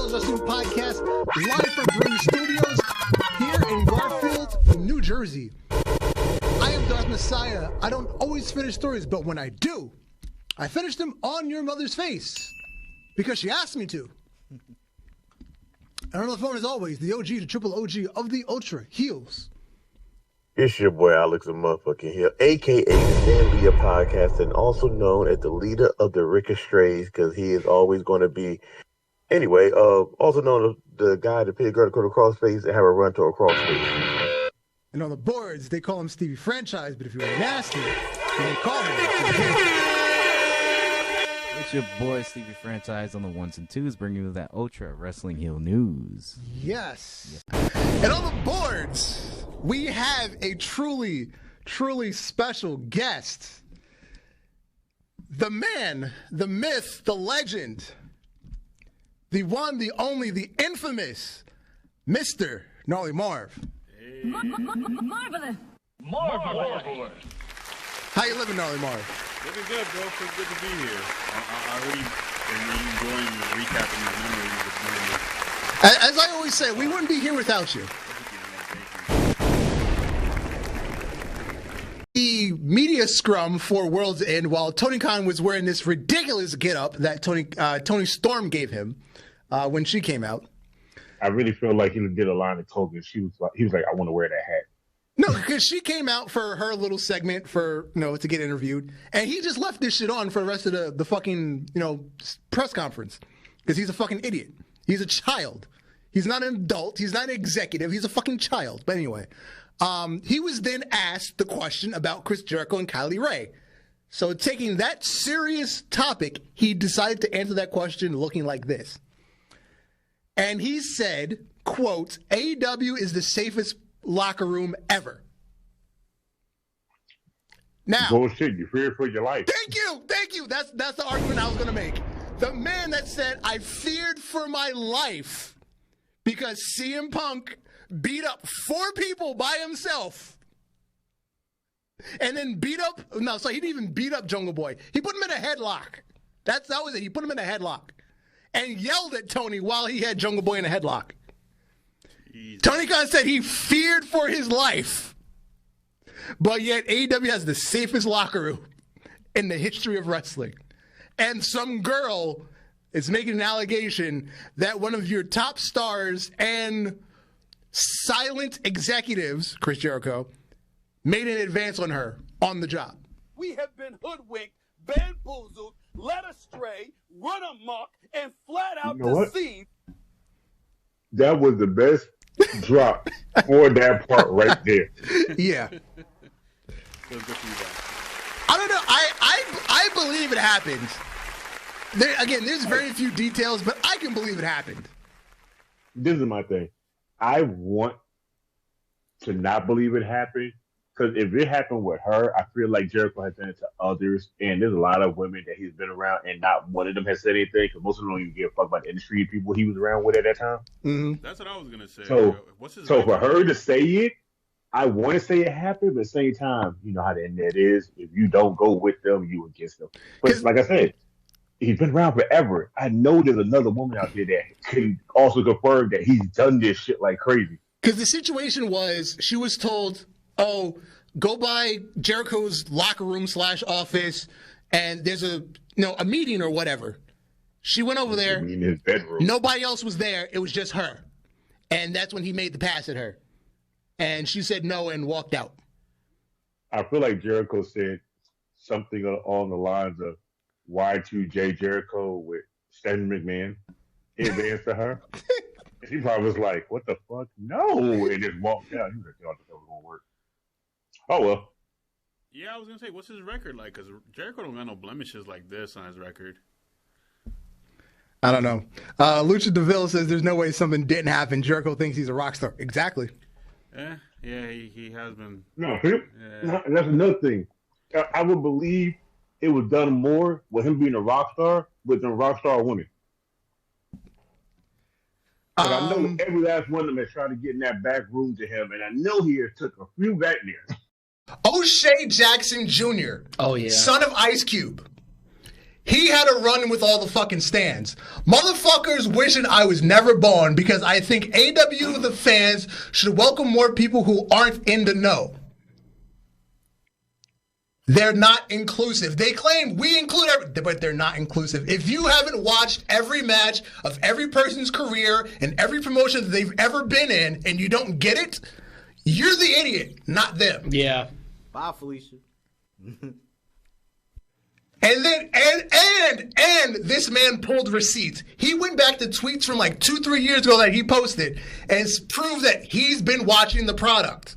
Heelz Wrestling Podcast, live from Brewing Studios here in Garfield, New Jersey. I am Darth Messiah. I don't always finish stories, but when I do, I finish them on your mother's face because she asked me to. And on the phone, as always, the OG, the triple OG of the Ultra Heelz. It's your boy Alex the motherfucking Hill, a.k.a. the Stand Via Podcast, and also known as the leader of the Ricostrays, because he is always going to be, anyway, also known as the guy that paid a girl to go to crossface and have a run to a crossface. And on the boards, they call him Stevie Franchise, but if you were nasty, they call him It's your boy Stevie Franchise on the ones and twos, bringing you that Ultra Wrestling Heel news. Yes. And on the boards, we have a truly special guest. The man, the myth, the legend, the one, the only, the infamous Mr. Gnarly Marv. Hey. Marvelous. How you living, Gnarly Marv? Living good, bro. Feels good to be here. I really am enjoying recapping these memories of doing this. As I always say, we wouldn't be here without you. The media scrum for World's End, while Tony Khan was wearing this ridiculous get-up that Tony Storm gave him when she came out. I really feel like he did a line of token. He was like, I want to wear that hat. No, because she came out for her little segment to get interviewed, and he just left this shit on for the rest of the fucking press conference because he's a fucking idiot. He's a child. He's not an adult. He's not an executive. He's a fucking child. But anyway, he was then asked the question about Chris Jericho and Kylie Ray. So taking that serious topic, he decided to answer that question looking like this. And he said, quote, AEW is the safest locker room ever. Now, bullshit, you fear for your life. Thank you. That's the argument I was going to make. The man that said, I feared for my life because CM Punk beat up 4 people by himself. And then he didn't even beat up Jungle Boy. He put him in a headlock. That was it. He put him in a headlock and yelled at Tony while he had Jungle Boy in a headlock. Jeez. Tony Khan said he feared for his life. But yet AEW has the safest locker room in the history of wrestling. And some girl is making an allegation that one of your top stars and silent executives, Chris Jericho, made an advance on her on the job. We have been hoodwinked, bamboozled, led astray, run amok, and flat out deceived. That was the best drop for that part right there. Yeah. I don't know. I believe it happened. There's very few details, but I can believe it happened. This is my thing. I want to not believe it happened because if it happened with her, I feel like Jericho has done it to others, and there's a lot of women that he's been around, and not one of them has said anything because most of them don't even give a fuck about the industry people he was around with at that time. Mm-hmm. That's what I was gonna say. So for her to say it, I want to say it happened, but at the same time, you know how the internet is. If you don't go with them, you against them. But like I said, he's been around forever. I know there's another woman out there that can also confirm that he's done this shit like crazy. Because the situation was, she was told, oh, go by Jericho's locker room / office, and there's a meeting or whatever. She went over there. In his bedroom. Nobody else was there. It was just her. And that's when he made the pass at her. And she said no and walked out. I feel like Jericho said something along the lines of Y2J Jericho with Stan McMahon in advance to her. And she probably was like, what the fuck? No. And just walked out. He was like, I thought that was going to work. Oh, well. Yeah, I was going to say, what's his record like? Because Jericho don't got no blemishes like this on his record. I don't know. Lucha DeVille says there's no way something didn't happen. Jericho thinks he's a rock star. Exactly. Yeah, he has been. No, that's another thing. I would believe it was done more with him being a rock star with the rock star women. But I know every last one of them has tried to get in that back room to him, and I know he has took a few back there. O'Shea Jackson Jr. Oh, yeah. Son of Ice Cube. he had a run with all the fucking stands. Motherfuckers wishing I was never born because I think AW, the fans, should welcome more people who aren't in the know. They're not inclusive. They claim we include everything, but they're not inclusive. If you haven't watched every match of every person's career and every promotion that they've ever been in and you don't get it, you're the idiot, not them. Yeah. Bye, Felicia. And then, and this man pulled receipts. He went back to tweets from like 2-3 years ago that he posted and proved that he's been watching the product.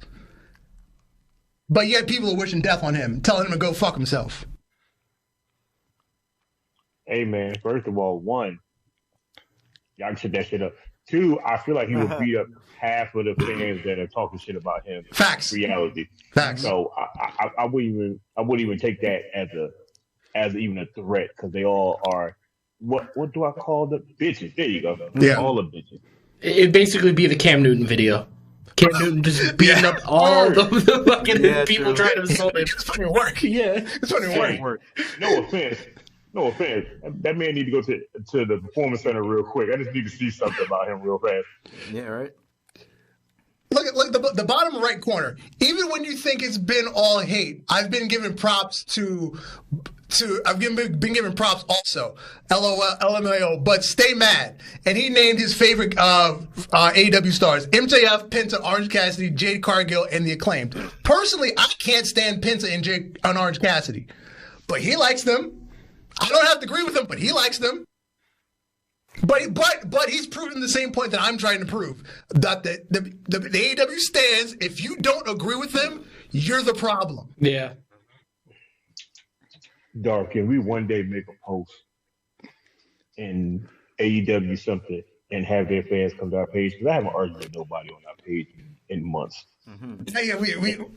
But yet people are wishing death on him, telling him to go fuck himself. Hey, man, first of all, one, y'all can shut that shit up. Two, I feel like he would beat up half of the fans that are talking shit about him. Facts. Reality. Facts. So I wouldn't even take that as even a threat, because they all are, what do I call them? Bitches. There you go. Yeah. All the bitches. It'd basically be the Cam Newton video. Cam Newton just beating up all the fucking people trying to assault him. It's fucking work. Yeah. It's fucking work. No offense. That man need to go to the performance center real quick. I just need to see something about him real fast. Yeah, right. Look at the bottom right corner. Even when you think it's been all hate, I've been giving props to I've been given props also. LOL, LMAO, but stay mad. And he named his favorite AEW stars: MJF, Penta, Orange Cassidy, Jade Cargill, and The Acclaimed. Personally, I can't stand Penta and Orange Cassidy, but he likes them. I don't have to agree with him, but he likes them. But he's proving the same point that I'm trying to prove, that the AEW stands. If you don't agree with them, you're the problem. Yeah. Dark, can we one day make a post in AEW something and have their fans come to our page? Because I haven't argued with nobody on our page in months. Mm-hmm.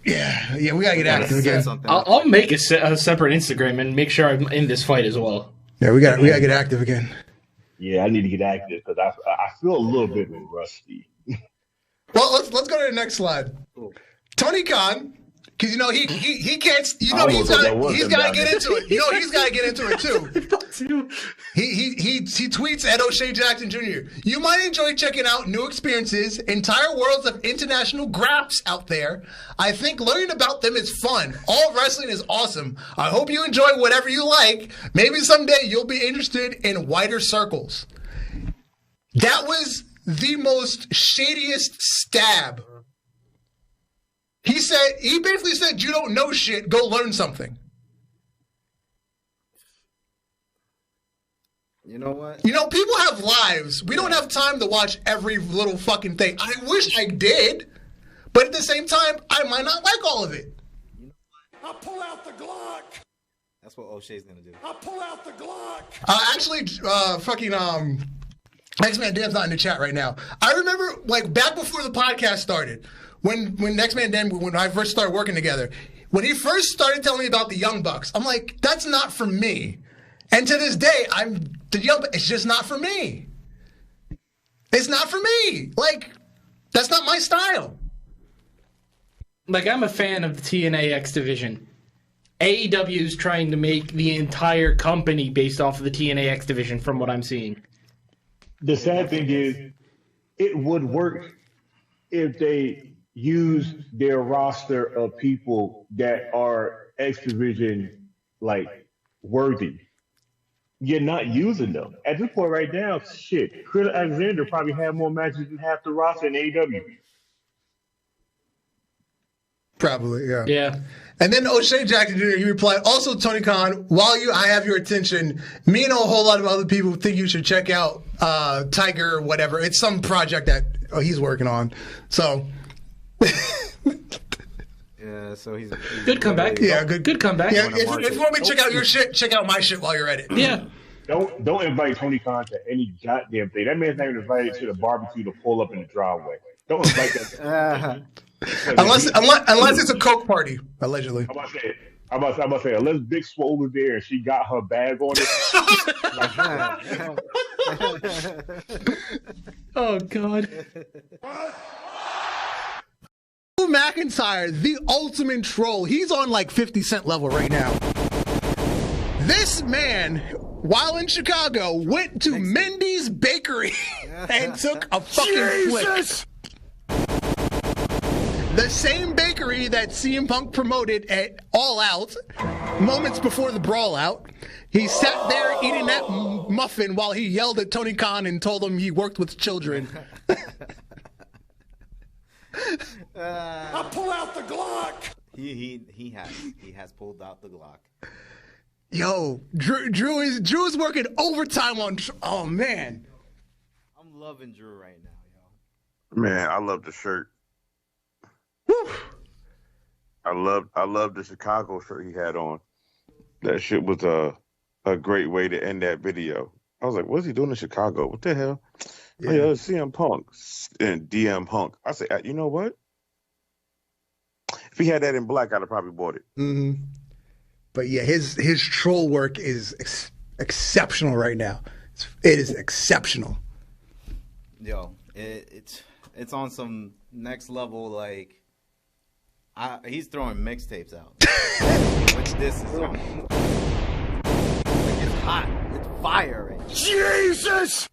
Yeah, we gotta get active again. I'll make a separate Instagram and make sure I'm in this fight as well. Yeah, we gotta get active again. Yeah, I need to get active because I feel a little bit rusty. Well, let's go to the next slide. Tony Khan, because he can't. He's got to get into it. He's got to get into it too. He tweets at O'Shea Jackson Jr. You might enjoy checking out new experiences, entire worlds of international graps out there. I think learning about them is fun. All wrestling is awesome. I hope you enjoy whatever you like. Maybe someday you'll be interested in wider circles. That was the most shadiest stab. He basically said, you don't know shit, go learn something. You know what? People have lives. We don't have time to watch every little fucking thing. I wish I did, but at the same time, I might not like all of it. I'll pull out the Glock. That's what O'Shea's gonna do. I'll pull out the Glock. X-Man Dan's not in the chat right now. I remember, back before the podcast started, when X-Man Dan, when I first started working together, when he first started telling me about the Young Bucks, I'm like, that's not for me. And to this day, it's just not for me. It's not for me. That's not my style. I'm a fan of the TNA X division. AEW is trying to make the entire company based off of the TNA X division, from what I'm seeing. The sad thing is, it would work if they use their roster of people that are X Division worthy. You're not using them. At this point right now, shit, Chris Alexander probably had more matches than half the roster in AEW. Probably, yeah. Yeah. And then O'Shea Jackson Jr., he replied, also, Tony Khan, while I have your attention, me and a whole lot of other people think you should check out Tiger or whatever. It's some project that he's working on. So... Yeah, so he's good comeback. Yeah, good comeback. Yeah, if you want me to check out your shit, check out my shit while you're at it. Yeah. Don't invite Tony Khan to any goddamn thing. That man's not even invited to the barbecue to pull up in the driveway. Don't invite that. Unless it's a coke party, allegedly. I'm about to say, unless Big Swole was there and she got her bag on it. Oh God. Drew McIntyre, the ultimate troll. He's on 50 Cent level right now. This man while in Chicago, went to Mindy's Bakery and took a fucking flick. The same bakery that CM Punk promoted at All Out moments before the Brawl Out. He sat there eating that muffin while he yelled at Tony Khan and told him he worked with children. I'll pull out the Glock. He has pulled out the Glock. Yo, Drew is working overtime on. Oh man, I'm loving Drew right now, yo. Man, I love the shirt. Whew. I love the Chicago shirt he had on. That shit was a great way to end that video. I was like, what's he doing in Chicago? What the hell? Yeah, it's CM Punk and DM Punk. I said, you know what? If he had that in black, I'd have probably bought it. Mm-hmm. But yeah, his troll work is exceptional right now. It is exceptional. Yo, it's on some next level. Like, he's throwing mixtapes out, which this is on. Like, it's hot. It's fire right now. Jesus!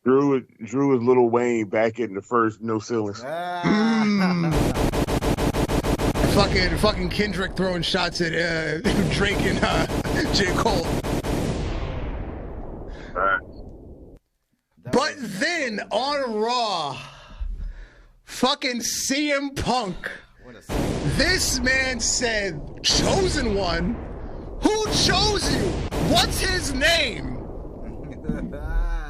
Drew is Lil Wayne back in the first No Ceilings. Fucking Kendrick throwing shots at Drake and J. Cole. But then on Raw, fucking CM Punk, this man said, "Chosen one? Who chose you? What's his name?"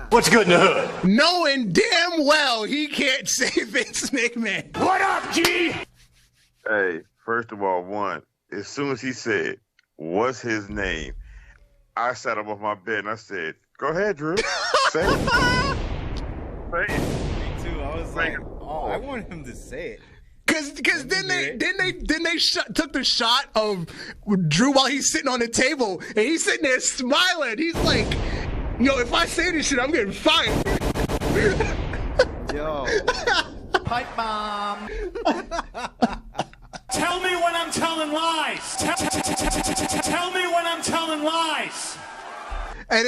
What's good in the hood? Knowing damn well he can't say Vince McMahon. What up, G? Hey, first of all, as soon as he said, what's his name? I sat up off my bed and I said, go ahead, Drew. Say it. Say it. Me too. I was like, I want him to say it. Cause then they took the shot of Drew while he's sitting on the table and he's sitting there smiling. He's like, yo, if I say this shit, I'm getting fired. Yo. Pipe bomb. Tell me when I'm telling lies. Tell me when I'm telling lies. And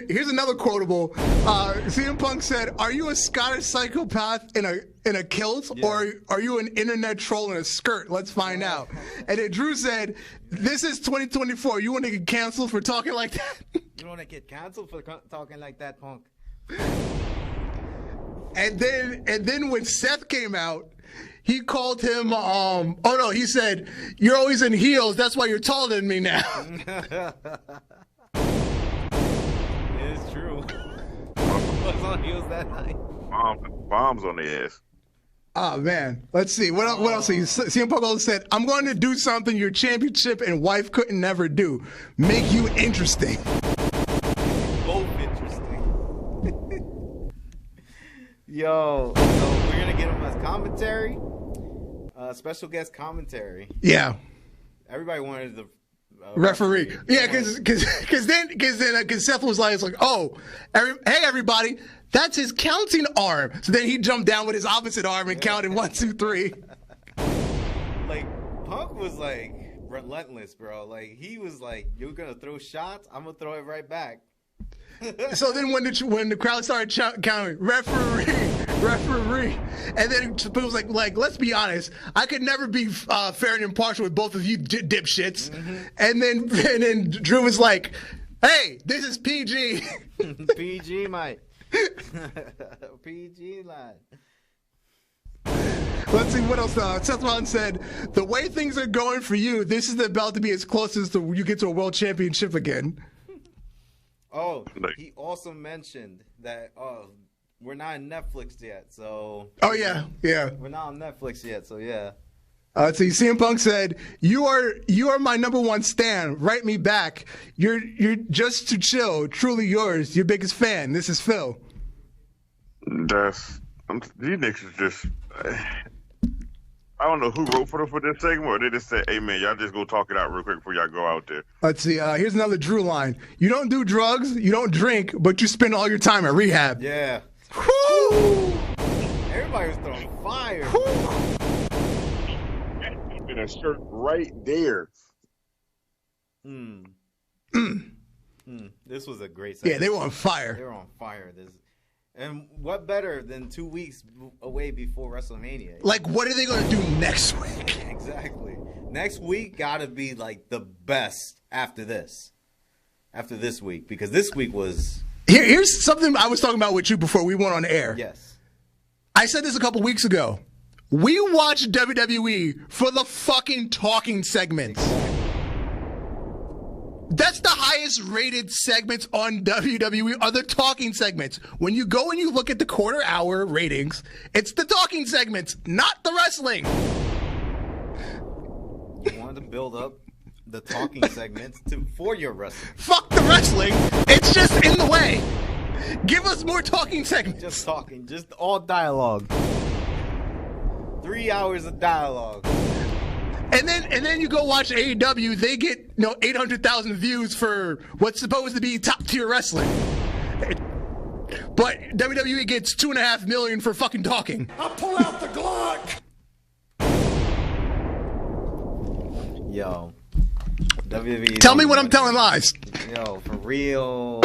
here's another quotable. CM Punk said, "Are you a Scottish psychopath in a kilt, or are you an internet troll in a skirt? Let's find out." And then Drew said, "This is 2024. You want to get canceled for talking like that?" You want to get canceled for talking like that, Punk? And then when Seth came out, he called him. He said, "You're always in heels. That's why you're taller than me now." It is true. What's on heels that night? Bombs on the ass. Oh man, let's see what else. CM Punk said, "I'm going to do something your championship and wife couldn't never do. Make you interesting." Both interesting. Yo, so we're gonna get him as commentary, special guest commentary. Yeah. Everybody wanted the referee. Yeah, because Seth was like, hey everybody, that's his counting arm. So then he jumped down with his opposite arm and counted 1, 2, 3. Like Punk was like relentless, bro. Like he was like, "You're gonna throw shots, I'm gonna throw it right back." So then when the crowd started counting, referee, and then people was like, let's be honest, I could never be fair and impartial with both of you dipshits. Mm-hmm. And then Drew was like, hey, this is PG. PG, mate. PG, lad. Let's see what else. Seth Rollins said, the way things are going for you, this is about to be as close as you get to a world championship again. Oh, he also mentioned that we're not on Netflix yet, so. Oh yeah. We're not on Netflix yet, so yeah. Let's see. CM Punk said, "You are my number one stan. Write me back. You're just too chill. Truly yours. Your biggest fan. This is Phil." These niggas is just. I don't know who wrote for this segment, or they just said, hey, man, y'all just go talk it out real quick before y'all go out there. Let's see. Here's another Drew line. You don't do drugs, you don't drink, but you spend all your time at rehab. Yeah. Woo! Everybody was throwing fire. In a shirt right there. This was a great Yeah, segment. they were on fire. They were on fire. And what better than 2 weeks away before WrestleMania? Like, what are they going to do next week? Exactly. Next week gotta be like the best after this. After this week. Because this week was... Here's something I was talking about with you before we went on air. Yes. I said this a couple weeks ago. We watch WWE for the fucking talking segments. That's the highest rated segments on WWE are the talking segments. When you go and you look at the quarter hour ratings, it's the talking segments, not the wrestling. You wanted to build up the talking segments for your wrestling. Fuck the wrestling. It's just in the way. Give us more talking segments. Just talking. Just all dialogue. 3 hours of dialogue. And then you go watch AEW, they get 800,000 views for what's supposed to be top tier wrestling. But WWE gets 2.5 million for fucking talking. I'll pull out the Glock. Yo. WWE. Tell me when I'm telling lies. Yo, for real.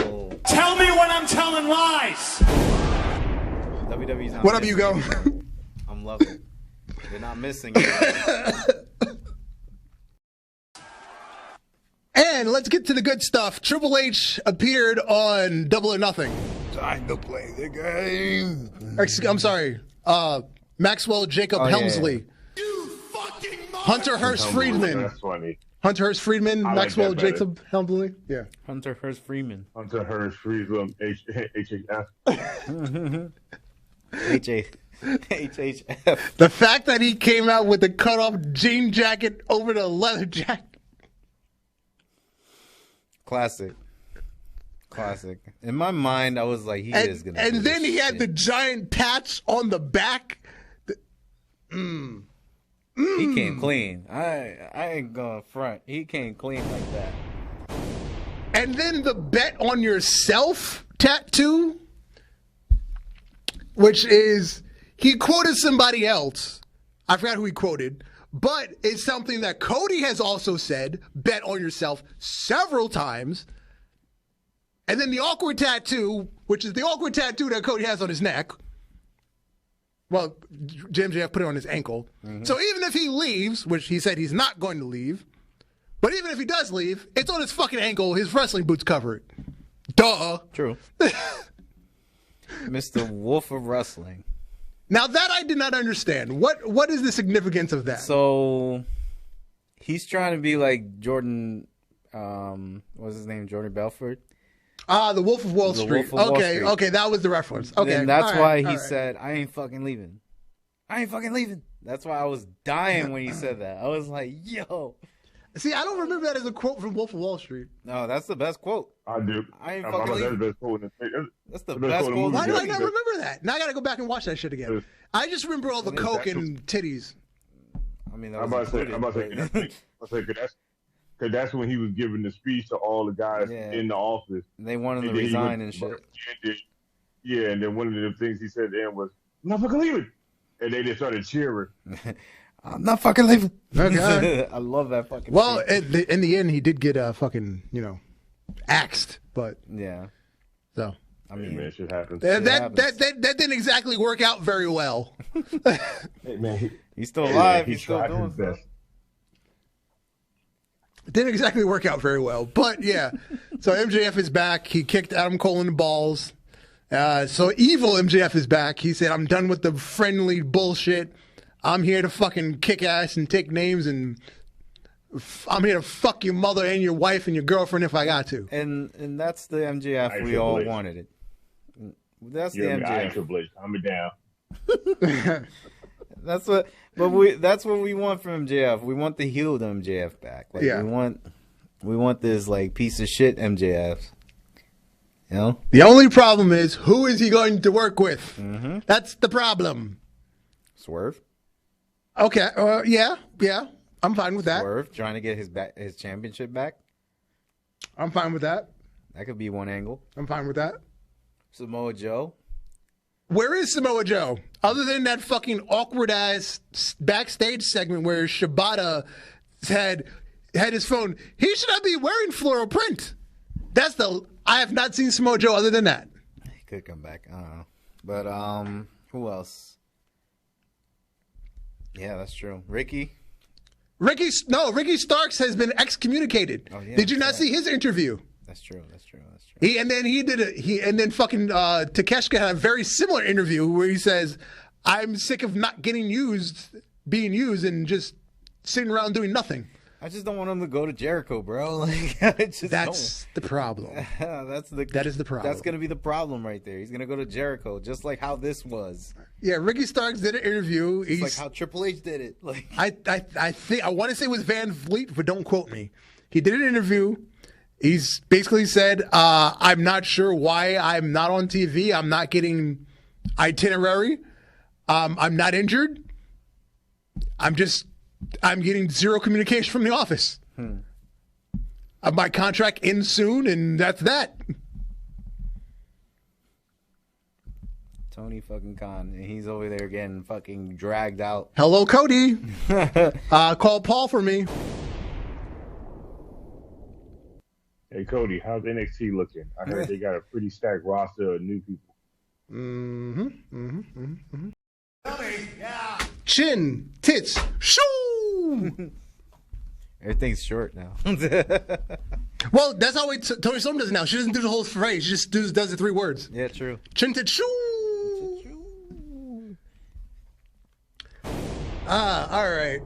Tell me when I'm telling lies. WWE's not What up, missing Hugo? it. I'm loving it. They're not missing it. And let's get to the good stuff. Triple H appeared on Double or Nothing. Time to play the game. I'm sorry. Maxwell Jacob Helmsley. You fucking Hunter Hearst Friedman. That's funny. Hunter Hearst Friedman. I like Maxwell that better. Jacob Helmsley. Yeah. Hunter Hearst Freeman. Hunter Hearst Friedman, HHF. HHF. The fact that he came out with the cut-off jean jacket over the leather jacket. Classic. In my mind, I was like, he is going to And then he had the giant patch on the back. He came clean. I ain't going front. He came clean like that. And then the bet on yourself tattoo, which is, he quoted somebody else. I forgot who he quoted. But it's something that Cody has also said, bet on yourself several times. And then the awkward tattoo, which is the awkward tattoo that Cody has on his neck. Well, MJF put it on his ankle. Mm-hmm. So even if he leaves, which he said he's not going to leave, but even if he does leave, it's on his fucking ankle. His wrestling boots cover it. Duh. True. Mr. Wolf of Wrestling. Now that I did not understand. What is the significance of that? So he's trying to be like Jordan. What's his name? Jordan Belfort. The Wolf of Wall Street. Wolf of Wall Okay, Street. okay, that was the reference. Okay, And that's all why right, he said, "I ain't fucking leaving. I ain't fucking leaving." That's why I was dying when he said that. I was like, "Yo." See, I don't remember that as a quote from Wolf of Wall Street. No, that's the best quote. I do. I ain't I'm fucking that's the leaving. best quote in the That's the the best quote in the quote. movie. Why do I Yeah. not remember that? Now I gotta go back and watch that shit again. I just remember all the coke and titties. I mean, that I'm was about to say, because that's when he was giving the speech to all the guys Yeah. in the office. They wanted to And then he resign went- and shit. Yeah, and then one of the things he said then was, "I'm not fucking leaving," and they just started cheering. I'm not fucking leaving. Okay. I love that fucking. Well, scene. in the end, he did get fucking axed, but Yeah. so I mean, man, shit happens. that didn't exactly work out very well. Hey, man, He's still alive. he He's still tried doing his best. stuff. It didn't exactly work out very well, but yeah. So MJF is back. He kicked Adam Cole in the balls. So evil MJF is back. He said, "I'm done with the friendly bullshit. I'm here to fucking kick ass and take names, and I'm here to fuck your mother and your wife and your girlfriend if I got to." And that's the MJF we Triple all H. wanted it. That's the You're MJF. Triple H. Calm it down. That's what we want from MJF. We want the healed MJF back. Like Yeah. we want this like piece of shit MJF. You know? The only problem is, who is he going to work with? Mm-hmm. That's the problem. Swerve. Okay, yeah, I'm fine with that. Swerve trying to get his championship back. I'm fine with that. That could be one angle. I'm fine with that. Samoa Joe. Where is Samoa Joe? Other than that fucking awkward ass backstage segment where Shibata had his phone, he should not be wearing floral print. I have not seen Samoa Joe other than that. He could come back. I don't know. But who else? Yeah, that's true. Ricky Starks has been excommunicated. Oh, yeah, Did you not see his interview? That's true. And then fucking Takeshita had a very similar interview where he says, "I'm sick of not being used, and just sitting around doing nothing." I just don't want him to go to Jericho, bro. Like, that's the problem. That is the problem. That's gonna be the problem right there. He's gonna go to Jericho, just like how this was. Yeah, Ricky Starks did an interview. It's like how Triple H did it. Like, I think I want to say it was Van Vliet, but don't quote me. He did an interview. He's basically said, "I'm not sure why I'm not on TV. I'm not getting itinerary. I'm not injured. I'm getting zero communication from the office. My contract ends soon, and that's that." Tony fucking Khan, and he's over there getting fucking dragged out. Hello, Cody. Call Paul for me. Hey, Cody, how's NXT looking? I heard they got a pretty stacked roster of new people. Yeah. Chin, tits, shoo. Everything's short now. Well, that's how Tony Storm does it now. She doesn't do the whole phrase. She just does the 3 words. Yeah, true. Chin, tits, shoo. All right.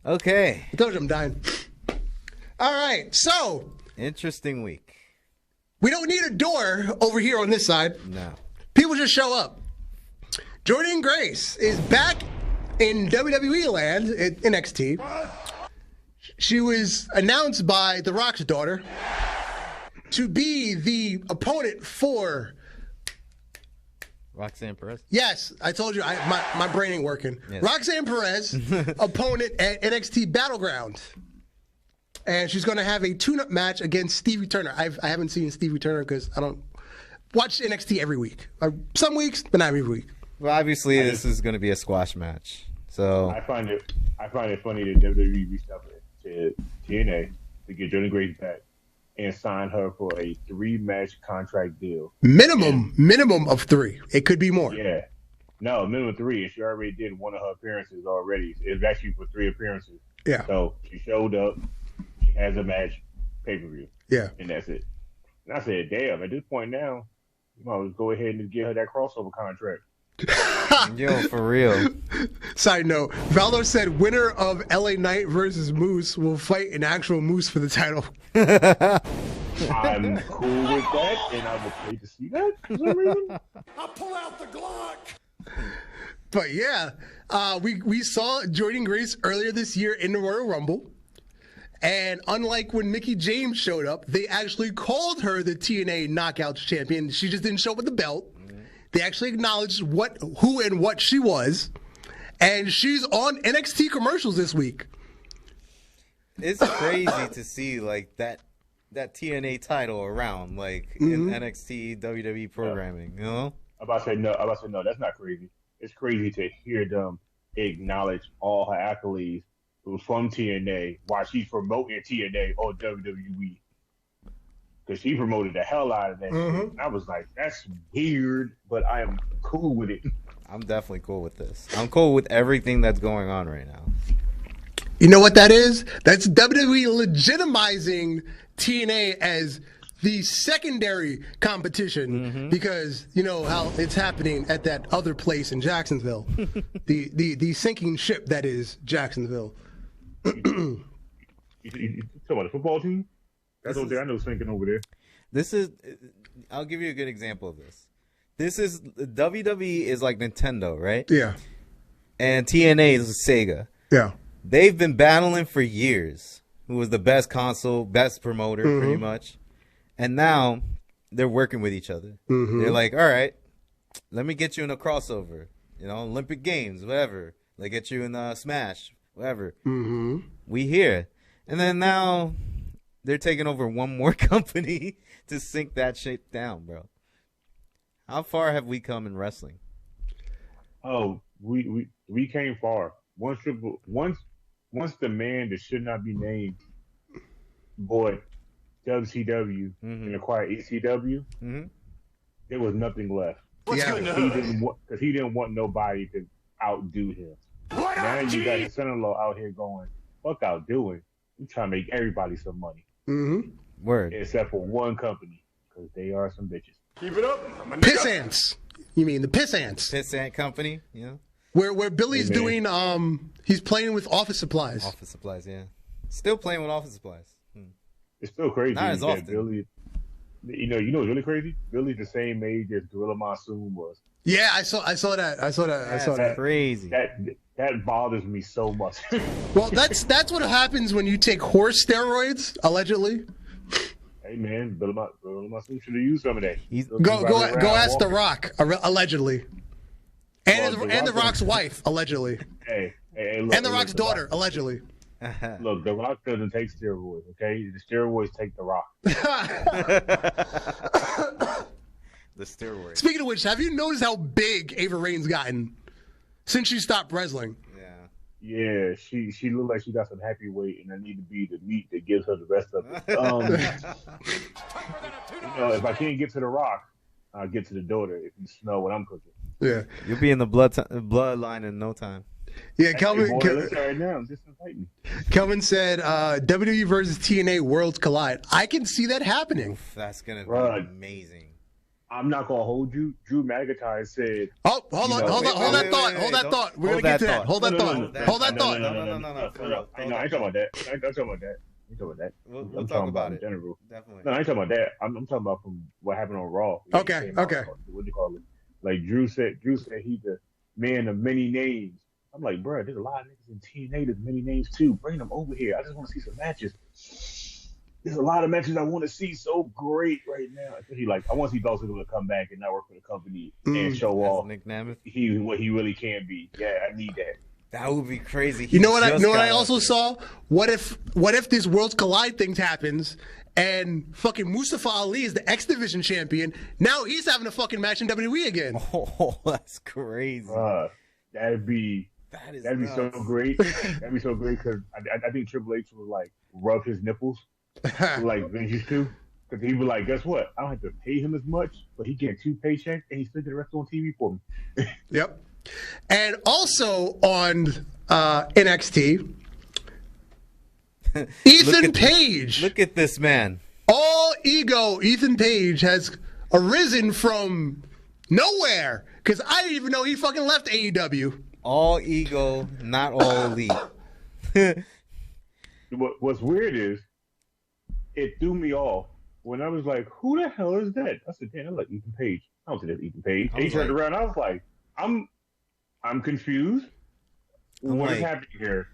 Okay. I told you I'm dying. All right, so. Interesting week. We don't need a door over here on this side. No. People just show up. Jordynne Grace is back in WWE land at NXT. She was announced by The Rock's daughter to be the opponent for... Roxanne Perez? Yes, I told you, my brain ain't working. Yes. Roxanne Perez, opponent at NXT Battleground. And she's going to have a tune-up match against Stevie Turner. I haven't seen Stevie Turner because I don't watch NXT every week. Some weeks, but not every week. Well, obviously, this is going to be a squash match. So I find it funny that WWE reached out to TNA to get Jordynne Grace back and sign her for a 3-match contract deal. Minimum of 3. It could be more. Yeah. No, minimum 3. And she already did one of her appearances already. It's actually for 3 appearances. Yeah. So she showed up. She has a match, pay-per-view. Yeah. And that's it. And I said, damn, at this point now, you might as well go ahead and get her that crossover contract. Yo, for real. Side note, Valor said winner of LA Knight versus Moose will fight an actual Moose for the title. I'm cool with that, and I would pay to see that for some reason. I'll pull out the Glock. But yeah, we saw Jordynne Grace earlier this year in the Royal Rumble. And unlike when Mickie James showed up, they actually called her the TNA Knockouts champion. She just didn't show up with the belt. They actually acknowledged who and what she was. And she's on NXT commercials this week. It's crazy to see like that TNA title around like in NXT WWE programming, you know? I'm about to say no, that's not crazy. It's crazy to hear them acknowledge all her accolades from TNA while she's promoting TNA on WWE. Because she promoted the hell out of that shit. I was like, that's weird, but I am cool with it. I'm definitely cool with this. I'm cool with everything that's going on right now. You know what that is? That's WWE legitimizing TNA as the secondary competition because you know how it's happening at that other place in Jacksonville. the sinking ship that is Jacksonville. You talking about the football team? That's what I know sinking over there. I'll give you a good example of this. WWE is like Nintendo, right? Yeah. And TNA is Sega. Yeah. They've been battling for years. Who was the best console, best promoter, pretty much. And now they're working with each other. They're like, all right, let me get you in a crossover. You know, Olympic Games, whatever. They get you in Smash, whatever. We here. And then now they're taking over one more company to sink that shit down, bro. How far have we come in wrestling? Oh, we came far. Once the man that should not be named bought WCW and acquired ECW, there was nothing left. Yeah. Because he didn't want nobody to outdo him. Now you got your son-in-law out here going, fuck outdoing. I'm trying to make everybody some money. Word. Except for one company, because they are some bitches. Keep it up. Piss ants. You mean the piss ants? Piss Ant Company, yeah. Where Billy's doing, he's playing with office supplies. Office supplies, yeah. Still playing with office supplies. It's still crazy. Not as often. Billy, you know what's really crazy? Billy's the same age as Gorilla Monsoon was. Yeah, I saw that. That's crazy. That bothers me so much. Well, that's what happens when you take horse steroids, allegedly. Hey man, Gorilla Monsoon should have used some of that. Go ask The Rock, allegedly, and the Rock's wife, allegedly, hey, look, and The Rock's daughter, allegedly. Look, The Rock doesn't take steroids, okay? The steroids take The Rock. The steroids. Speaking of which, have you noticed how big Ava Rain's gotten since she stopped wrestling? Yeah, she looked like she got some happy weight, and I need to be the meat that gives her the rest of it. If I can't get to The Rock, I'll get to the daughter if you smell what I'm cooking. Yeah, you'll be in the bloodline in no time. Yeah, Kelvin. Right now, just invite me. Kelvin said, "WWE versus TNA Worlds Collide." I can see that happening. Oof, that's gonna be amazing. I'm not gonna hold you. Drew McIntyre said. Oh, hold that thought. We're gonna get to that. Hold that thought. No. I ain't talking about that. We'll talk about it. General. Definitely. No, I ain't talking about that. I'm talking about from what happened on Raw. Okay. What do you call it? Like Drew said he's the man of many names. I'm like, bro, there's a lot of niggas in TNA. There's many names too. Bring them over here. I just want to see some matches. There's a lot of matches I want to see so great right now. Especially I want to see Dolph Ziggler come back and not work for the company and show off Nick Nemeth. What he really can be. Yeah, I need that. That would be crazy. You know what I also saw? What if this Worlds Collide thing happens and fucking Mustafa Ali is the X Division champion? Now he's having a fucking match in WWE again. Oh, that's crazy. That'd be so great. That'd be so great because I think Triple H would rub his nipples like Vince used to. Because he was like, guess what? I don't have to pay him as much, but he gets 2 paychecks and he's still getting the rest on TV for me. Yep. And also on NXT, Ethan Page. Look at this man. All ego Ethan Page has arisen from nowhere because I didn't even know he fucking left AEW. All ego, not all elite. What's weird is it threw me off when I was like, who the hell is that? I said, damn, I like Ethan Page. I don't see that's Ethan Page. And he turned around, I was like, I'm confused. What is happening here?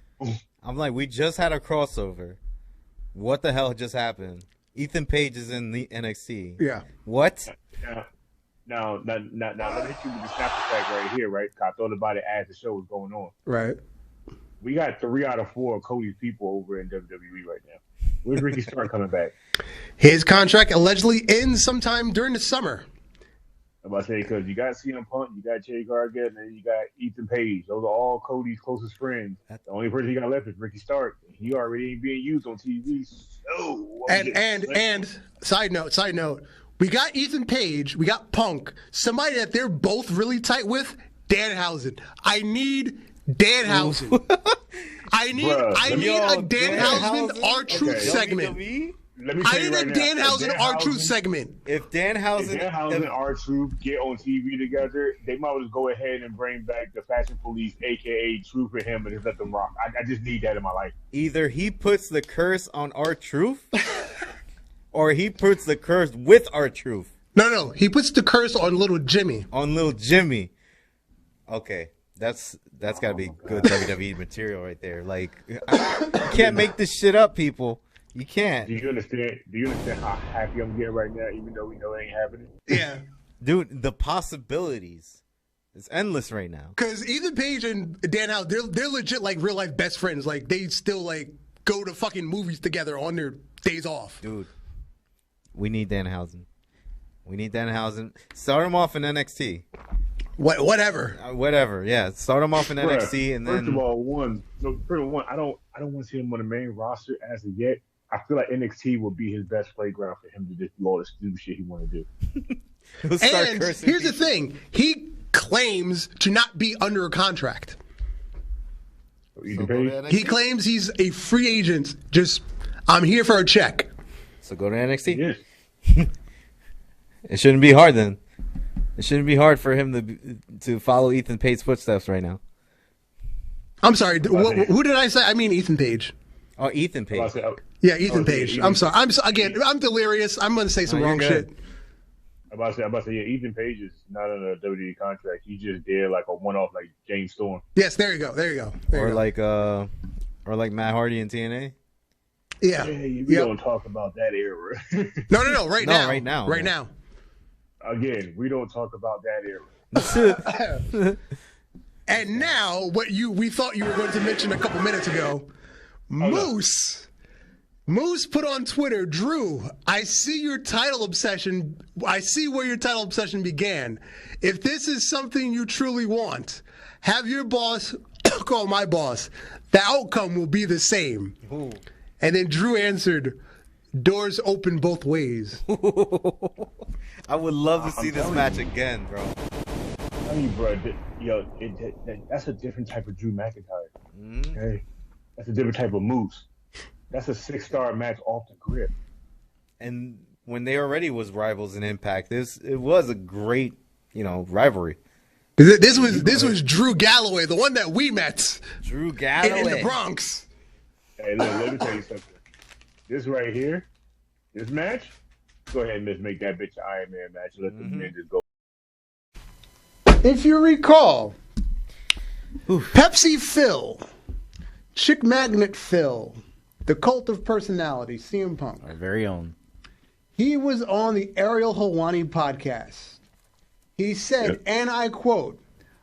I'm like, we just had a crossover. What the hell just happened? Ethan Page is in the NXT. Yeah. What? Now, let me hit you with the snap attack right here, right? I thought about it as the show was going on. Right. We got 3 out of 4 of Cody's people over in WWE right now. Where's Ricky Stark coming back? His contract allegedly ends sometime during the summer. I'm about to say, because you got CM Punk, you got Jay Gargett, and then you got Ethan Page. Those are all Cody's closest friends. The only person he got left is Ricky Stark. He already ain't being used on TV. So, and side note, we got Ethan Page, we got Punk, somebody that they're both really tight with, Danhausen. I need Danhausen. I need a Danhausen R-Truth segment. I need a Danhausen R-Truth segment. If Danhausen and R-Truth get on TV together, they might as well go ahead and bring back the Fashion Police, a.k.a. Truth for him, and just let them rock. I just need that in my life. Either he puts the curse on R-Truth, or he puts the curse with R-Truth. No. He puts the curse on Little Jimmy. Okay. That's got to be good WWE material right there. Like, you can't make this shit up, people. You can't. Do you understand how happy I'm getting right now, even though we know it ain't happening? Yeah. Dude, the possibilities. It's endless right now. Because Ethan Page and Danhausen, they're legit like real life best friends. Like, they still like go to fucking movies together on their days off. Dude, we need Danhausen. Start him off in NXT. Whatever. Yeah. Start him off in NXT, and then first of all, I don't want to see him on the main roster as of yet. I feel like NXT would be his best playground for him to just do all this stupid shit he want to do. And here's the thing: he claims to not be under a contract. He claims he's a free agent. Just, I'm here for a check. So go to NXT. Yes. It shouldn't be hard then. It shouldn't be hard for him to follow Ethan Page's footsteps right now. I'm sorry. Who did I say? I mean Ethan Page. Oh, Ethan Page. Yeah, Ethan Page. I'm sorry. I'm delirious. I'm going to say some wrong shit. I'm about to say, yeah, Ethan Page is not on a WWE contract. He's just there like a one-off, like James Storm. Yes, there you go. Like Matt Hardy in TNA. Yeah. We don't talk about that era. No. Right now. Again, we don't talk about that era. And now, what we thought you were going to mention a couple minutes ago, Moose put on Twitter, Drew, I see your title obsession. I see where your title obsession began. If this is something you truly want, have your boss call my boss. The outcome will be the same. Ooh. And then Drew answered, doors open both ways. I would love to see this match again, bro. I mean, bro, that's a different type of Drew McIntyre. Mm-hmm. Okay? That's a different type of Moose. That's a 6-star match off the grip. And when they already was rivals in Impact, it was a great, rivalry. This was Drew Galloway, the one that we met. Drew Galloway in the Bronx. Hey, look, let me tell you something. This right here, this match, go ahead and just make that bitch an Iron Man match. Let the men just go. If you recall, Pepsi Phil, Chick Magnet Phil, the Cult of Personality, CM Punk, our very own. He was on the Ariel Helwani podcast. He said, and I quote,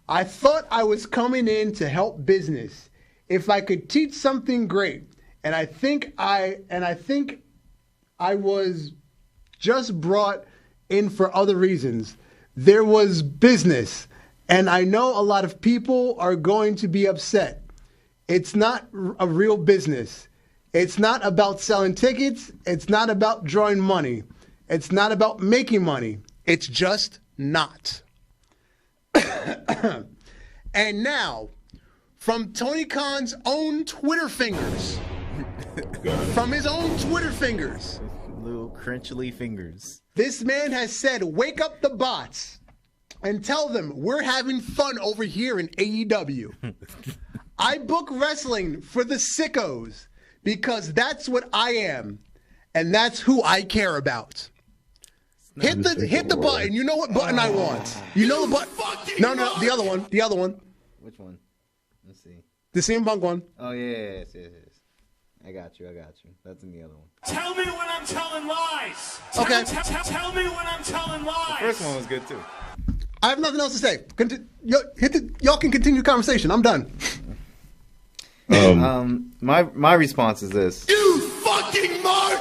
"I thought I was coming in to help business. If I could teach something great, and I think I was just brought in for other reasons. There was business, and I know a lot of people are going to be upset. It's not a real business. It's not about selling tickets. It's not about drawing money. It's not about making money. It's just not." And now, from Tony Khan's own Twitter fingers, little crunchy fingers, this man has said, wake up the bots and tell them we're having fun over here in AEW. I book wrestling for the sickos because that's what I am, and that's who I care about. Hit the button. You know what button I want. You know the button. No, the other one. The other one. Which one? Let's see. The CM Punk one. Oh, yes. I got you. That's in the other one. Tell me when I'm telling lies. Okay. Tell me when I'm telling lies. The first one was good, too. I have nothing else to say. Y'all can continue the conversation. I'm done. My response is this. You fucking mark!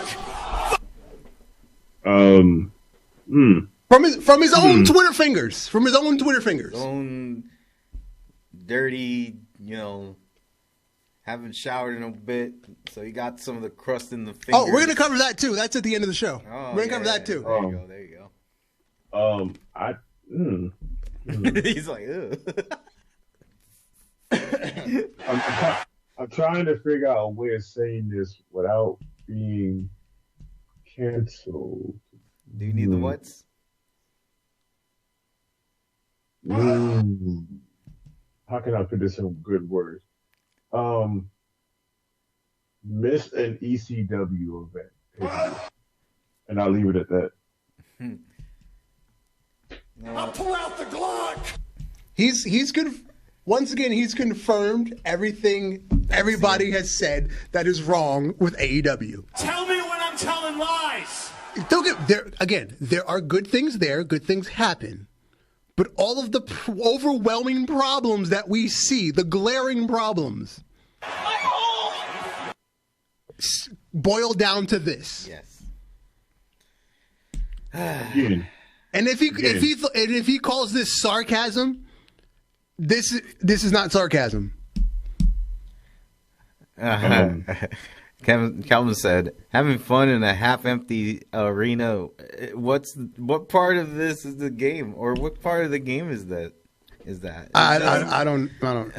From his own Twitter fingers. From his own Twitter fingers. His own dirty, haven't showered in a bit, so he got some of the crust in the fingers. Oh, we're gonna cover that too. That's at the end of the show. We're gonna cover that too. There you go. He's like, ugh. I'm trying to figure out a way of saying this without being canceled. Do you need the what's? How can I put this in good words? Miss an ECW event, and I'll leave it at that. I'll pull out the Glock. He's once again he's confirmed everything everybody has said that is wrong with AEW. Tell me when I'm telling lies. Don't get there again. There are good things there. Good things happen. But all of the overwhelming problems that we see, the glaring problems, boil down to this. Yes. Again. And if he calls this sarcasm, this is not sarcasm. Calvin said, "Having fun in a half-empty arena. What part of this is the game, or what part of the game is that? I don't know.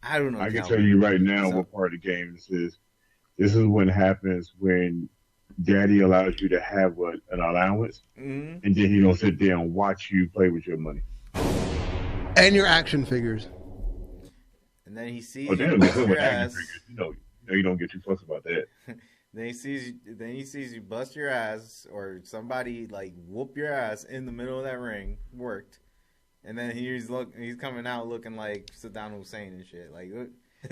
I don't know. I can tell you right now what part of the game this is. This is what happens when Daddy allows you to have an allowance, and then he don't sit there and watch you play with your money and your action figures. And then he sees you bust your ass. You don't get too fussed about that. Then he sees you bust your ass, or somebody like whoop your ass in the middle of that ring. Worked. And then he's coming out looking like Saddam Hussein and shit. Like,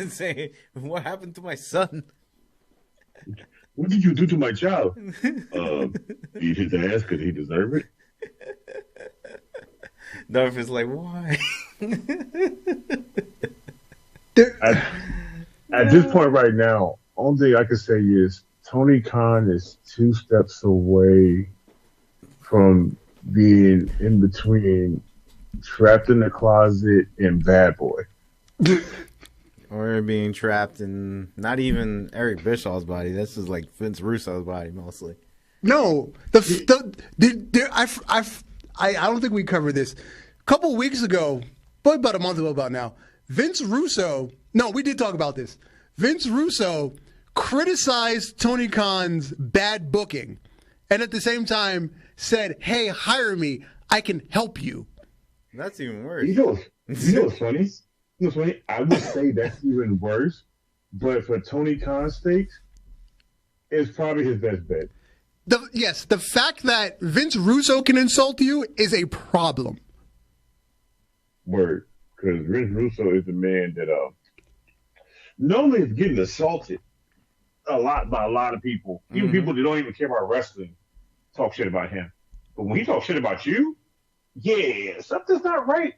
saying, "What happened to my son? What did you do to my child? You hit the ass because he deserved it." Dolph is like, "Why?" At this point right now, only thing I can say is Tony Khan is 2 steps away from being in between Trapped in the Closet and Bad Boy. Or being trapped in not even Eric Bischoff's body. This is like Vince Russo's body mostly. No, I don't think we covered this. A couple weeks ago, probably about a month ago about now, Vince Russo, no, we did talk about this. Vince Russo criticized Tony Khan's bad booking and at the same time said, "Hey, hire me. I can help you." That's even worse. You know what's funny? I would say that's even worse, but for Tony Khan's sake, it's probably his best bet. The fact that Vince Russo can insult you is a problem. Word. Because Vince Russo is the man that normally is getting assaulted a lot by a lot of people. Even people that don't even care about wrestling talk shit about him. But when he talks shit about you, yeah, something's not right.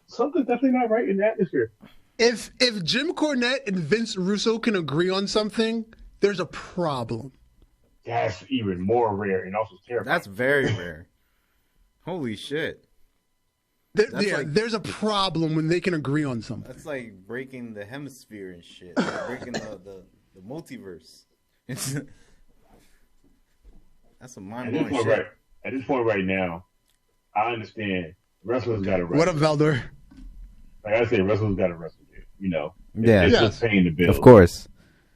Something's definitely not right in the atmosphere. If Jim Cornette and Vince Russo can agree on something, there's a problem. That's even more rare and also terrifying. That's very rare. Holy shit. There's a problem when they can agree on something. That's like breaking the hemisphere and shit. Like breaking the multiverse. That's a mind-blowing shit. At this point right now, I understand wrestlers got to wrestle. What up, Valdor? Like I said, wrestlers got to wrestle. Yeah. It's just paying the bills. Of course.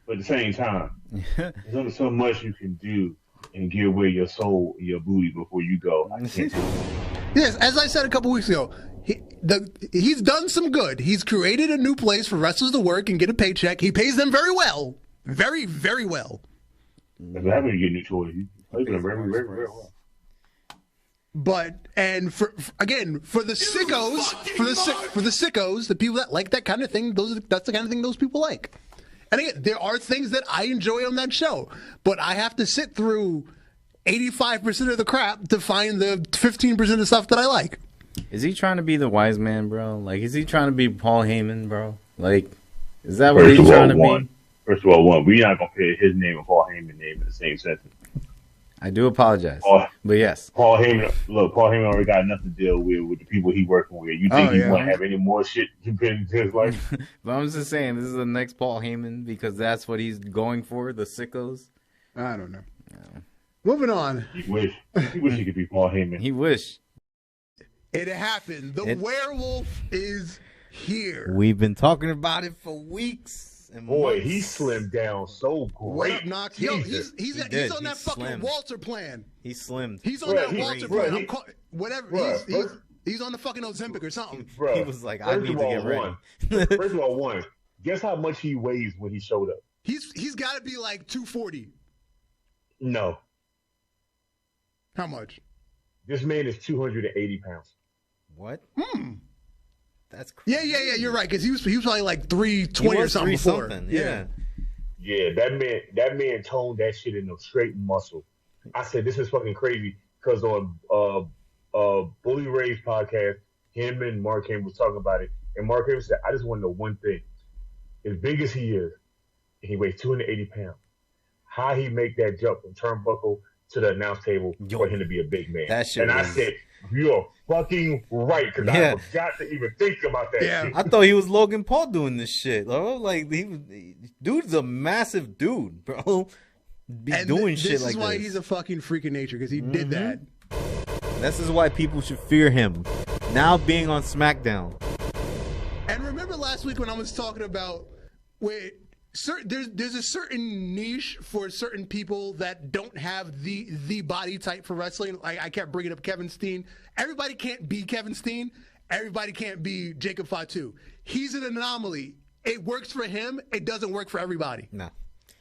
But at the same time, there's only so much you can do and give away your soul, your booty before you go. I can't do it. Yes, as I said a couple weeks ago, he's done some good. He's created a new place for wrestlers to work and get a paycheck. He pays them very well. Very, very well. That's what happens when you get new toys. You play them very, very, very well. But for the sickos, the people that like that kind of thing, that's the kind of thing those people like. And again, there are things that I enjoy on that show, but I have to sit through 85% of the crap to find the 15% of stuff that I like. Is he trying to be the wise man, bro? Like, is he trying to be Paul Heyman, bro? Like, is that what he's trying to be? First of all, we're not going to put his name and Paul Heyman's name in the same sentence. I do apologize, but yes. Paul Heyman already got enough to deal with the people he's working with. You think he won't have any more shit to put into his life? But I'm just saying, this is the next Paul Heyman because that's what he's going for, the sickos. I don't know. No. Moving on. He wish he could be Paul Heyman. He wish. It happened. The werewolf is here. We've been talking about it for weeks. Boy, he slimmed down so great. What up, Knox? Yo, he's on that fucking Walter plan. He slimmed. He's on that Walter plan. He's on the fucking Ozempic or something. He was like, I need to get ready. First of all, guess how much he weighs when he showed up? He's got to be like 240. No. How much? This man is 280 pounds. What? That's crazy. Yeah. You're right because he was probably like 320 or something before. Yeah. Yeah, that man toned that shit into straight muscle. I said this is fucking crazy because on Bully Ray's podcast, him and Mark Ham was talking about it, and Mark Ham said, "I just want to know one thing: as big as he is, and he weighs 280 pounds, how he make that jump from turnbuckle to the announce table for him to be a big man. That shit and I said, you're fucking right, because I forgot to even think about that shit. I thought he was Logan Paul doing this shit, bro. Like, dude's a massive dude, bro. Doing shit like this. This is why he's a fucking freak of nature, because he did that. This is why people should fear him. Now being on SmackDown. And remember last week when I was talking about there's a certain niche for certain people that don't have the body type for wrestling. I kept bringing up Kevin Steen. Everybody can't be Kevin Steen. Everybody can't be Jacob Fatu. He's an anomaly. It works for him. It doesn't work for everybody. No.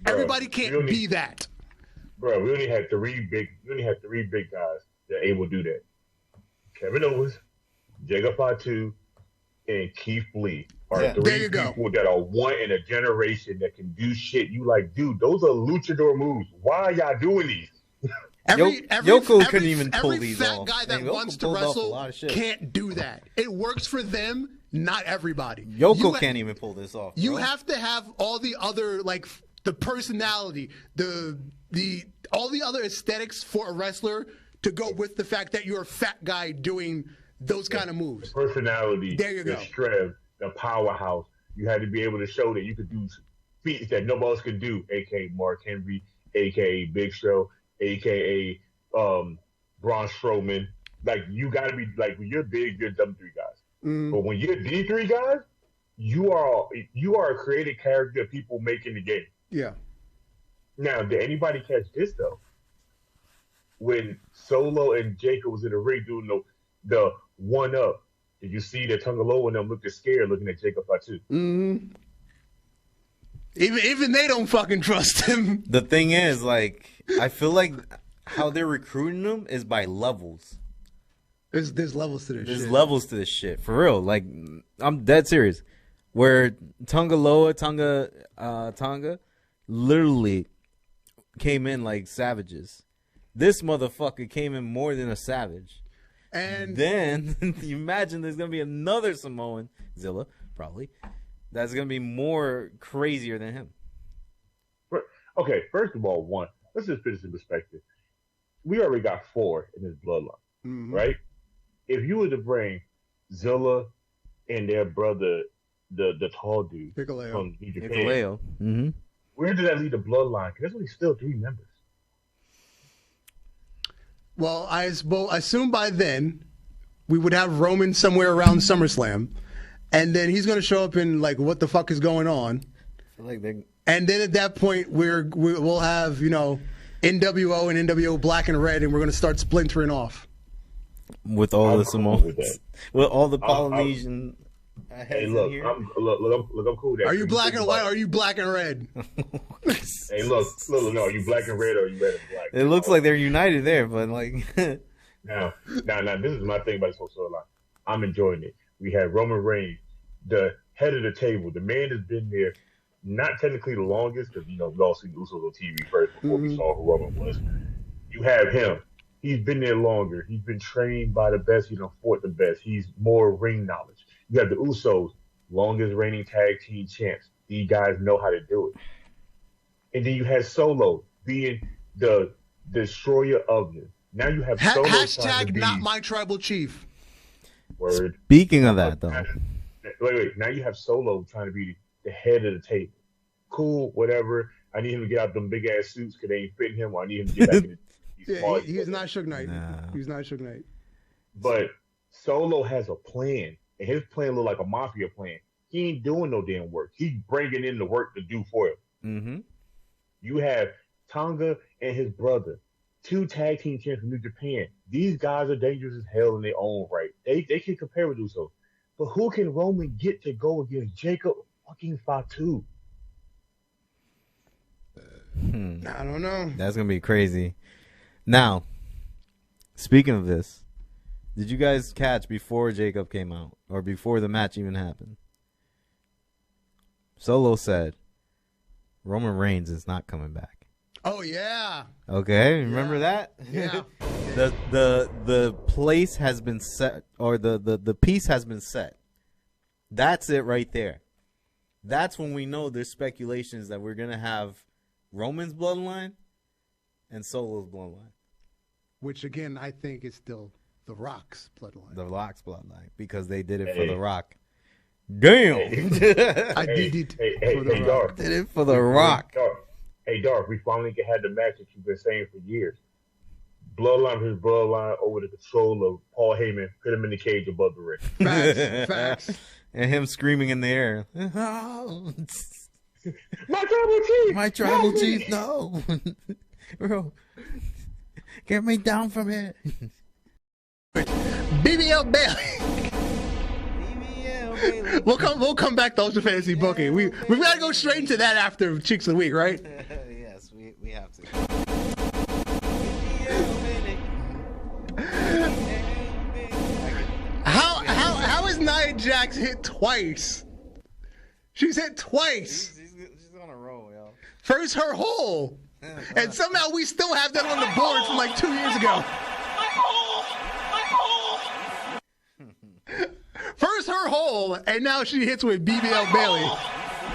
Everybody can't be that. Bro, we only had three big guys that are able to do that. Kevin Owens, Jacob Fatu, and Keith Lee are three people that are one in a generation that can do shit. You like, dude, those are luchador moves. Why are y'all doing these? Yoko couldn't even pull these off. Every fat guy that wants to wrestle can't do that. It works for them, not everybody. Yoko can't even pull this off. You have to have all the other, like, the personality, all the other aesthetics for a wrestler to go with the fact that you're a fat guy doing those kind of moves. The personality, there you go. The strength, the powerhouse. You had to be able to show that you could do feats that nobody else could do, a.k.a. Mark Henry, a.k.a. Big Show, a.k.a. Braun Strowman. Like, you got to be, like, when you're big, you're W3 guys. But when you're D3 guys, you are a creative character that people make in the game. Yeah. Now, did anybody catch this, though? When Solo and Jacob was in the ring doing the one-up, did you see that Tungaloa and them looking scared looking at Jacob Fatu? Even they don't fucking trust him. The thing is, like, I feel like how they're recruiting them is by levels. There's levels to this shit. There's levels to this shit. For real. Like, I'm dead serious. Where Tonga literally came in like savages. This motherfucker came in more than a savage. And then you imagine there's gonna be another Samoan, Zilla, probably, that's gonna be more crazier than him. Okay, first of all, let's just put this in perspective. We already got 4 in this bloodline, right? If you were to bring Zilla and their brother, the tall dude from New Japan, where did that lead the bloodline? Because there's only still 3 members. Well, I assume by then we would have Roman somewhere around SummerSlam, and then he's going to show up in, like, what the fuck is going on? And then at that point we'll have, NWO and NWO Black and Red, and we're going to start splintering off with all the Samoans, with all the Polynesian. Hey, look, I'm cool with that. Are you black and white or are you black and red? Hey, look, no, are you black and red or are you red and black? It looks like they're united there, but like. Now, this is my thing about this whole storyline. I'm enjoying it. We had Roman Reigns, the head of the table, the man that's been there, not technically the longest, because, we all seen the Usos on TV first before we saw who Roman was. You have him. He's been there longer. He's been trained by the best. He fought the best. He's more ring knowledge. You have the Usos, longest reigning tag team champs. These guys know how to do it. And then you had Solo being the destroyer of them. Now you have Solo. Hashtag not my tribal chief. Word. Speaking of that, though. Wait. Now you have Solo trying to be the head of the table. Cool, whatever. I need him to get out them big ass suits because they ain't fitting him. Or I need him to get back in he's not Suge Knight. Nah. He's not Suge Knight. But Solo has a plan. And his plan look like a mafia plan. He ain't doing no damn work. He's bringing in the work to do for him. You have Tonga and his brother, 2 tag team champs from New Japan. These guys are dangerous as hell in their own right. They can compare with Usos. But who can Roman get to go against Jacob fucking Fatu? I don't know. That's going to be crazy. Now, speaking of this, did you guys catch before Jacob came out or before the match even happened? Solo said Roman Reigns is not coming back. Oh yeah. Okay, remember that? Yeah. the place has been set, or the piece has been set. That's it right there. That's when we know there's speculations that we're gonna have Roman's bloodline and Solo's bloodline. Which again, I think is still The Rock's bloodline. The Rock's bloodline, because they did it for The Rock. Damn. I did it for The Rock. Dark. Did it for The Rock. Hey, Dark, we finally had the match that you've been saying for years. Bloodline versus Bloodline over the control of Paul Heyman. Put him in the cage above the ring. Facts. And him screaming in the air. My tribal chief! My tribal chief, no. Bro, get me down from here. BBL Bayley. BBL Bayley. We'll come back to Ultra Fantasy Booking. We've got to go straight into that after Cheeks of the Week, right? Yes, we have to. How is Nia Jax hit twice? She's hit twice. She's on a roll, yo. First her hole. And somehow we still have that on the board from like 2 years ago. First her hole, and now she hits with BBL Bayley.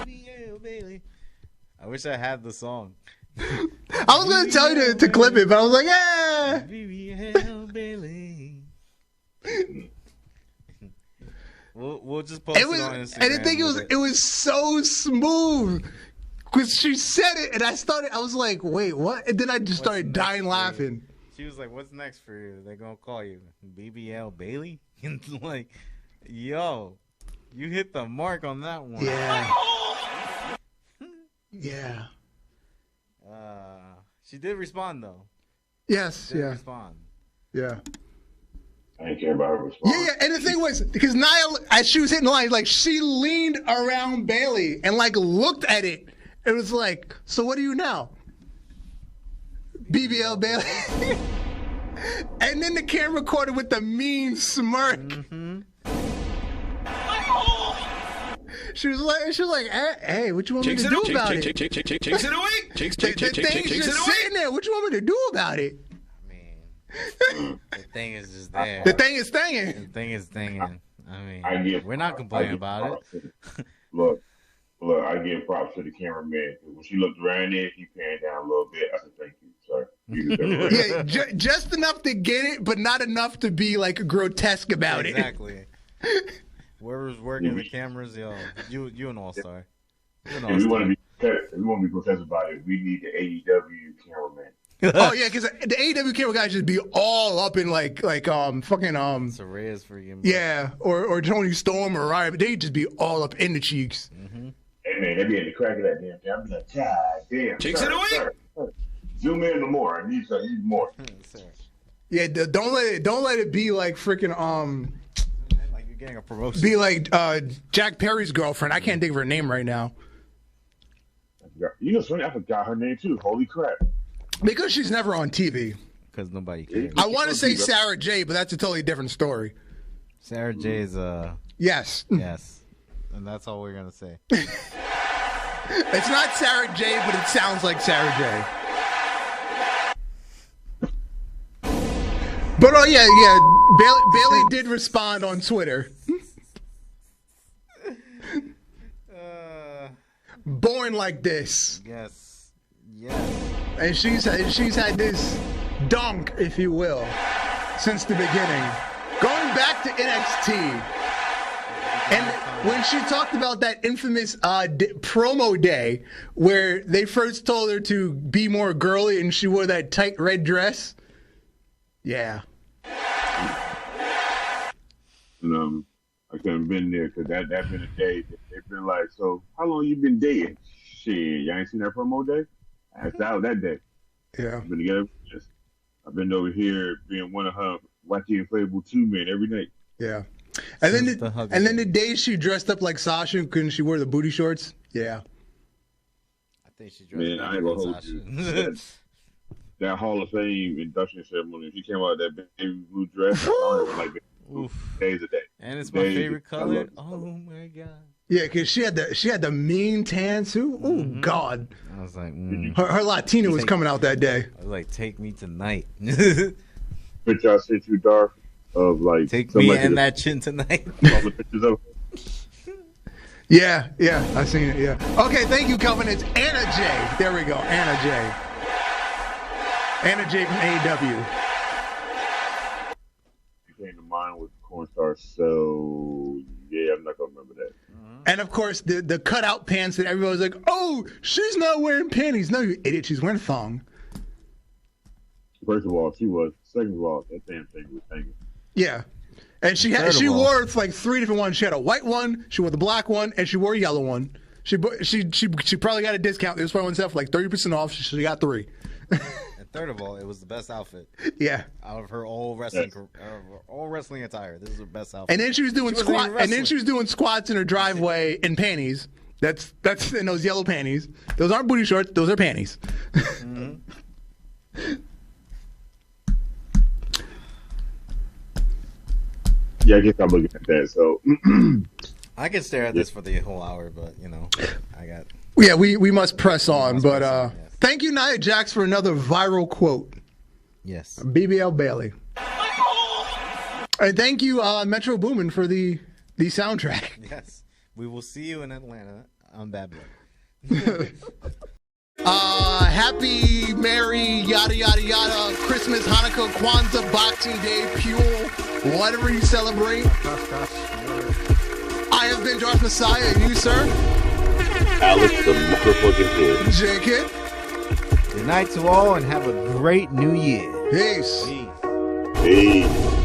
BBL Bayley. I wish I had the song. I was going to tell you to clip it, but I was like, yeah. BBL Bayley. We'll just post it on Instagram. And the thing it was so smooth. Because she said it, and I was like, wait, what? And then I just started dying laughing. She was like, what's next for you? They're going to call you BBL Bayley? And like, yo, you hit the mark on that one. Yeah. Yeah. She did respond, though. Yes, She did yeah. respond. Yeah. I ain't care about her response. Yeah, and the thing was, because Nia, as she was hitting the line, like, she leaned around Bayley and, like, looked at it. It was like, so what are you now? BBL Bayley. And then the camera caught it with the mean smirk. Mm-hmm. She was like, hey, what you want me to do about it? Cheeks of the week. The thing's just sitting there. What you want me to do about it? I mean, the thing is just there. The thing is thinging. The thing is thinging. I mean, we're not I complaining give about it. Look, I give props to the cameraman. When she looked around there, he panned down a little bit. I said, thank you, sir. You deserve it. Yeah, just enough to get it, but not enough to be, like, grotesque about it. Exactly. Whoever's working the cameras, yo, you an all-star. If we want to be professors about it, we need the AEW cameraman. Oh yeah, because the AEW camera guys just be all up in like fucking Soraya's freaking. Yeah, or Tony Storm or Ryan, but they just be all up in the cheeks. Mm-hmm. Hey man, they be at the crack of that damn thing. I'm like, God damn. Cheeks of the week. Zoom in no more. I need more. Yeah, don't let it be like freaking Like you're getting a promotion. be like Jack Perry's girlfriend. I can't think of her name right now. You know, Sonny, I forgot her name too. Holy crap. Because she's never on TV. Because nobody cares. I want to say Sarah J, but that's a totally different story. Sarah J is Yes. yes, and that's all we're gonna say. It's not Sarah J, but it sounds like Sarah J. But oh yeah, Bailey did respond on Twitter. Born like this. Yes. And she's had this dunk, if you will, since the beginning. Going back to NXT. And when she talked about that infamous promo day where they first told her to be more girly and she wore that tight red dress. Yeah. And, I couldn't have been there because that been a day. They've been like, so how long you been dating? Shit, y'all ain't seen that promo day? That's out that day. Yeah. I've been together. I've been over here being one of her wacky inflatable 2 men every night. Yeah. And then the day she dressed up like Sasha, couldn't she wear the booty shorts? Yeah. I think she dressed Man, I ain't gonna hold you. That Hall of Fame induction ceremony, she came out with that baby blue dress. I was like days a day. And it's my favorite color. Oh my god. Yeah, because she had the mean tan too. Oh God. I was like, her Latina was coming out that day. I was like, take me tonight. Picture I sent you, Dark, of like take me and that chin tonight. All the pictures of. Yeah, I seen it. Yeah. Okay, thank you, Kelvin. It's Anna J. There we go, Anna J. Anna Jay from AEW. It came to mind with Cornstarch, so yeah, I'm not gonna remember that. And of course, the cutout pants that everybody was like, "Oh, she's not wearing panties." No, you idiot, she's wearing a thong. First of all, she was. Second of all, that damn thing was hanging. Yeah, and she wore like 3 different ones. She had a white one, she wore the black one, and she wore a yellow one. She probably got a discount. It was probably on sale for like 30% off. She got 3. And third of all, it was the best outfit. Yeah. Out of her all wrestling attire, this is the best outfit. And then she was doing squats in her driveway in panties. That's in those yellow panties. Those aren't booty shorts. Those are panties. Mm-hmm. Yeah, I guess I'm looking at that. So I could stare at this for the whole hour, but I got. Yeah, we must press on. But thank you, Nia Jax, for another viral quote. Yes. BBL Bayley. And thank you, Metro Boomin, for the soundtrack. Yes. We will see you in Atlanta on Bad Blood. Happy, merry, yada, yada, yada, Christmas, Hanukkah, Kwanzaa, Boxing Day, Pule, whatever you celebrate. I have been Darth Messiah, and you, sir? Alex the motherfucking kid. J-Kid. Good night to all, and have a great new year. Peace. Peace. Peace.